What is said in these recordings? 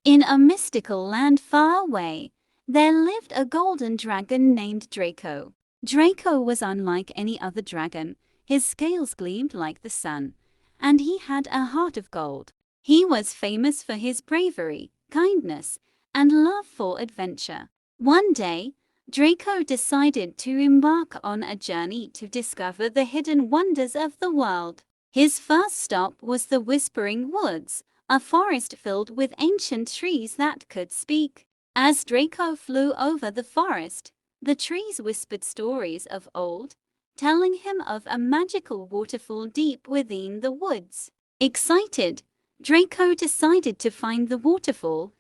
In a mystical land far away, there lived a golden dragon named Draco. Draco was unlike any other dragon. His scales gleamed like the sun, and he had a heart of gold. He was famous for his bravery, kindness, and love for adventure. One day, Draco decided to embark on a journey to discover the hidden wonders of the world. His first stop was the Whispering Woods, a forest filled with ancient trees that could speak. As Draco flew over the forest, the trees whispered stories of old, telling him of a magical waterfall deep within the woods. Excited, Draco decided to find the waterfall,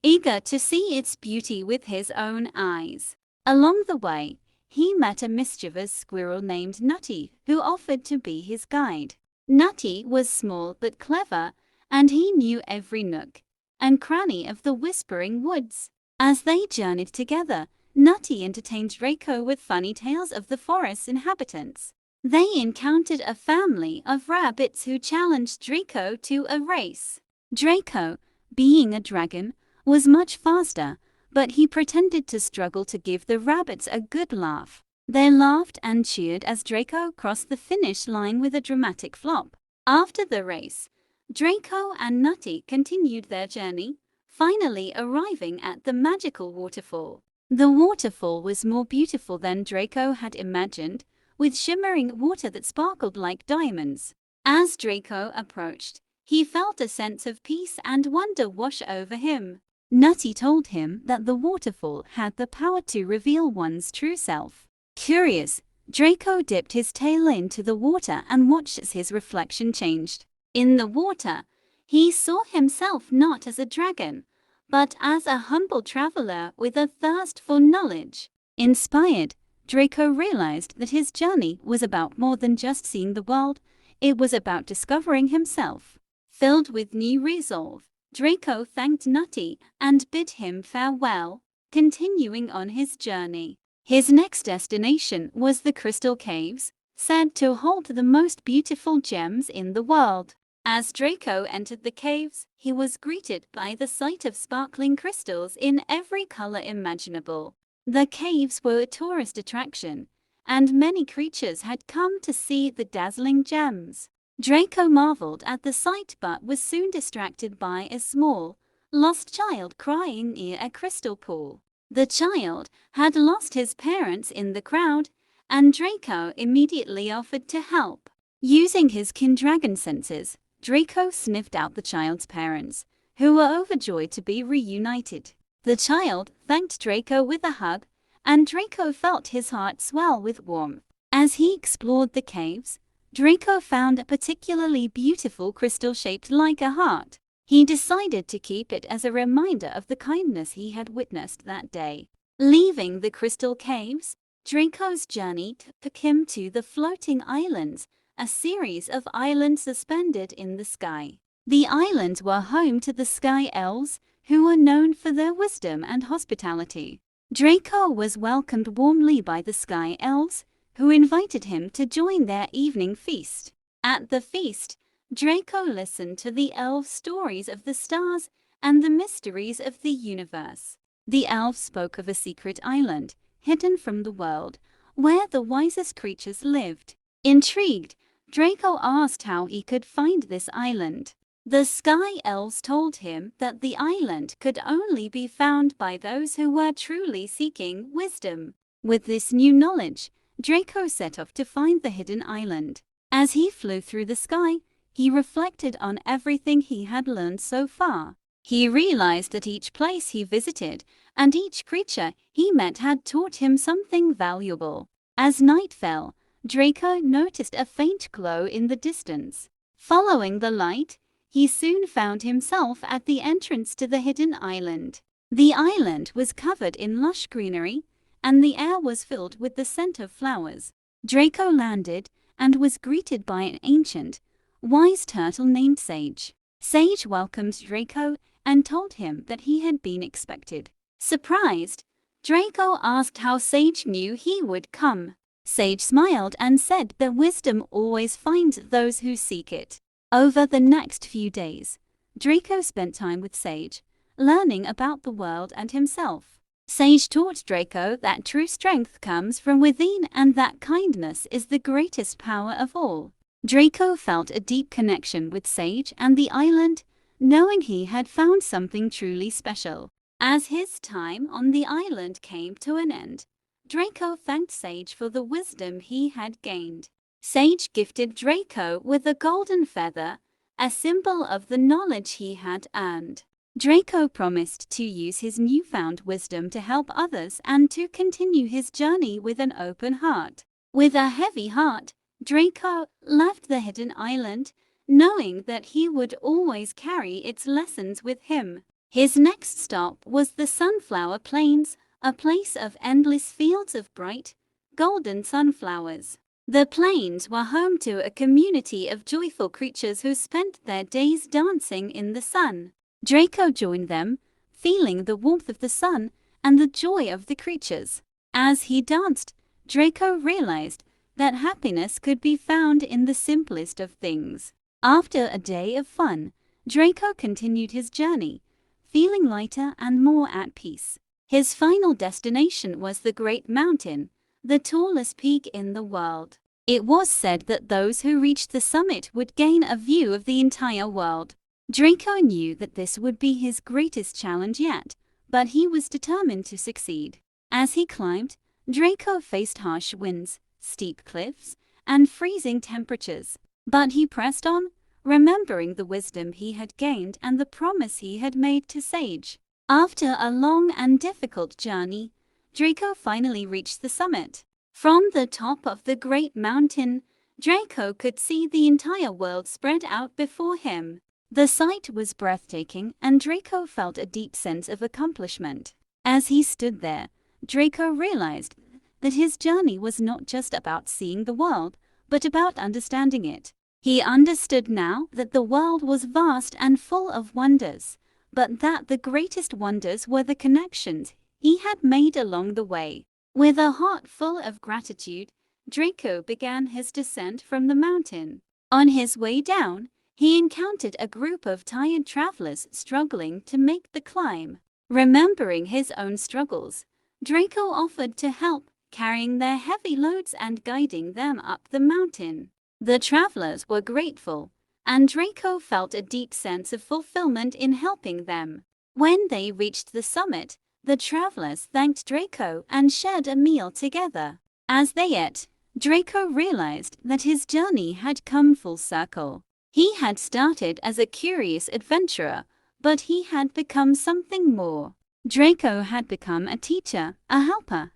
eager to see its beauty with his own eyes. Along the way, he met a mischievous squirrel named Nutty, who offered to be his guide. Nutty was small but clever, and he knew every nook and cranny of the Whispering Woods. As they journeyed together, Nutty entertained Draco with funny tales of the forest's inhabitants. They encountered a family of rabbits who challenged Draco to a race. Draco, being a dragon, was much faster, but he pretended to struggle to give the rabbits a good laugh. They laughed and cheered as Draco crossed the finish line with a dramatic flop. After the race, Draco and Nutty continued their journey, finally arriving at the magical waterfall. The waterfall was more beautiful than Draco had imagined, with shimmering water that sparkled like diamonds. As Draco approached, he felt a sense of peace and wonder wash over him. Nutty told him that the waterfall had the power to reveal one's true self. Curious, Draco dipped his tail into the water and watched as his reflection changed. In the water, he saw himself not as a dragon, but as a humble traveler with a thirst for knowledge. Inspired, Draco realized that his journey was about more than just seeing the world, it was about discovering himself. Filled with new resolve, Draco thanked Nutty and bid him farewell, continuing on his journey. His next destination was the Crystal Caves, said to hold the most beautiful gems in the world. As Draco entered the caves, he was greeted by the sight of sparkling crystals in every color imaginable. The caves were a tourist attraction, and many creatures had come to see the dazzling gems. Draco marveled at the sight but was soon distracted by a small, lost child crying near a crystal pool. The child had lost his parents in the crowd, and Draco immediately offered to help. Using his kin dragon senses, Draco sniffed out the child's parents, who were overjoyed to be reunited. The child thanked Draco with a hug, and Draco felt his heart swell with warmth. As he explored the caves, Draco found a particularly beautiful crystal shaped like a heart. He decided to keep it as a reminder of the kindness he had witnessed that day. Leaving the crystal caves, Draco's journey took him to the floating islands, a series of islands suspended in the sky. The islands were home to the Sky Elves, who were known for their wisdom and hospitality. Draco was welcomed warmly by the Sky Elves, who invited him to join their evening feast. At the feast, Draco listened to the elves' stories of the stars and the mysteries of the universe. The elves spoke of a secret island, hidden from the world, where the wisest creatures lived. Intrigued, Draco asked how he could find this island. The Sky Elves told him that the island could only be found by those who were truly seeking wisdom. With this new knowledge, Draco set off to find the hidden island. As he flew through the sky, he reflected on everything he had learned so far. He realized that each place he visited and each creature he met had taught him something valuable. As night fell, Draco noticed a faint glow in the distance. Following the light, he soon found himself at the entrance to the hidden island. The island was covered in lush greenery, and the air was filled with the scent of flowers. Draco landed and was greeted by an ancient, wise turtle named Sage. Sage welcomed Draco and told him that he had been expected. Surprised, Draco asked how Sage knew he would come. Sage smiled and said that wisdom always finds those who seek it. Over the next few days, Draco spent time with Sage, learning about the world and himself. Sage taught Draco that true strength comes from within and that kindness is the greatest power of all. Draco felt a deep connection with Sage and the island, knowing he had found something truly special. As his time on the island came to an end, Draco thanked Sage for the wisdom he had gained. Sage gifted Draco with a golden feather, a symbol of the knowledge he had earned. Draco promised to use his newfound wisdom to help others and to continue his journey with an open heart. With a heavy heart, Draco left the hidden island, knowing that he would always carry its lessons with him. His next stop was the Sunflower Plains, a place of endless fields of bright, golden sunflowers. The plains were home to a community of joyful creatures who spent their days dancing in the sun. Draco joined them, feeling the warmth of the sun and the joy of the creatures. As he danced, Draco realized that happiness could be found in the simplest of things. After a day of fun, Draco continued his journey, feeling lighter and more at peace. His final destination was the Great Mountain, the tallest peak in the world. It was said that those who reached the summit would gain a view of the entire world. Draco knew that this would be his greatest challenge yet, but he was determined to succeed. As he climbed, Draco faced harsh winds, steep cliffs, and freezing temperatures. But he pressed on, remembering the wisdom he had gained and the promise he had made to Sage. After a long and difficult journey, Draco finally reached the summit. From the top of the great mountain, Draco could see the entire world spread out before him. The sight was breathtaking, and Draco felt a deep sense of accomplishment. As he stood there, Draco realized that his journey was not just about seeing the world, but about understanding it. He understood now that the world was vast and full of wonders, but that the greatest wonders were the connections he had made along the way. With a heart full of gratitude, Draco began his descent from the mountain. On his way down, he encountered a group of tired travelers struggling to make the climb. Remembering his own struggles, Draco offered to help, carrying their heavy loads and guiding them up the mountain. The travelers were grateful, and Draco felt a deep sense of fulfillment in helping them. When they reached the summit, the travelers thanked Draco and shared a meal together. As they ate, Draco realized that his journey had come full circle. He had started as a curious adventurer, but he had become something more. Draco had become a teacher, a helper,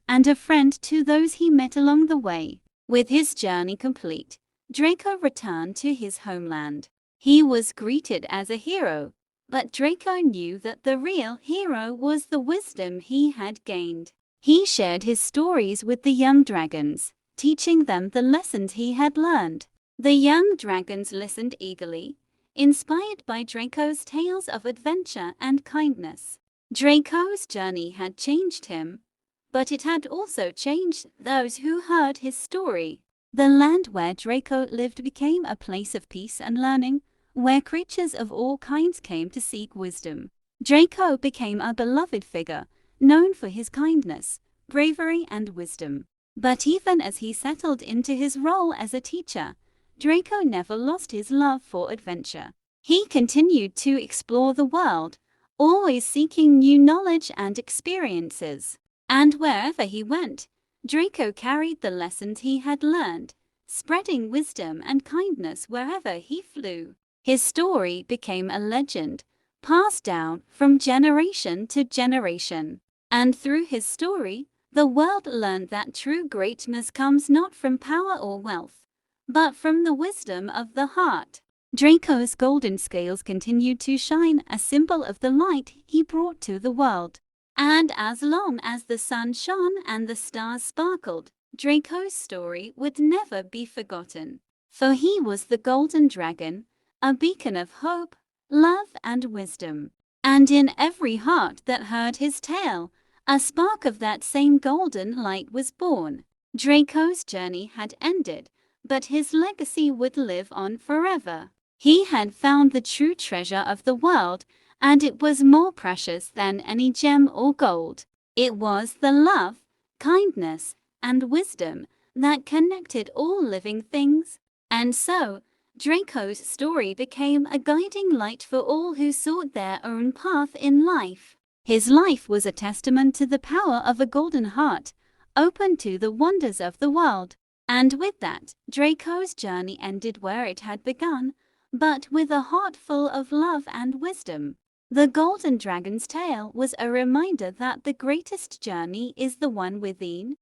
and a friend to those he met along the way. With his journey complete, Draco returned to his homeland. He was greeted as a hero, but Draco knew that the real hero was the wisdom he had gained. He shared his stories with the young dragons, teaching them the lessons he had learned. The young dragons listened eagerly, inspired by Draco's tales of adventure and kindness. Draco's journey had changed him, but it had also changed those who heard his story. The land where Draco lived became a place of peace and learning, where creatures of all kinds came to seek wisdom. Draco became a beloved figure, known for his kindness, bravery, and wisdom. But even as he settled into his role as a teacher, Draco never lost his love for adventure. He continued to explore the world, always seeking new knowledge and experiences. And wherever he went, Draco carried the lessons he had learned, spreading wisdom and kindness wherever he flew. His story became a legend, passed down from generation to generation. And through his story, the world learned that true greatness comes not from power or wealth, but from the wisdom of the heart. Draco's golden scales continued to shine, a symbol of the light he brought to the world. And as long as the sun shone and the stars sparkled, Draco's story would never be forgotten. For he was the golden dragon, a beacon of hope, love, and wisdom. And in every heart that heard his tale, a spark of that same golden light was born. Draco's journey had ended, but his legacy would live on forever. He had found the true treasure of the world, and it was more precious than any gem or gold. It was the love, kindness, and wisdom that connected all living things. And so, Draco's story became a guiding light for all who sought their own path in life. His life was a testament to the power of a golden heart, open to the wonders of the world. And with that, Draco's journey ended where it had begun, but with a heart full of love and wisdom. The Golden Dragon's tale was a reminder that the greatest journey is the one within,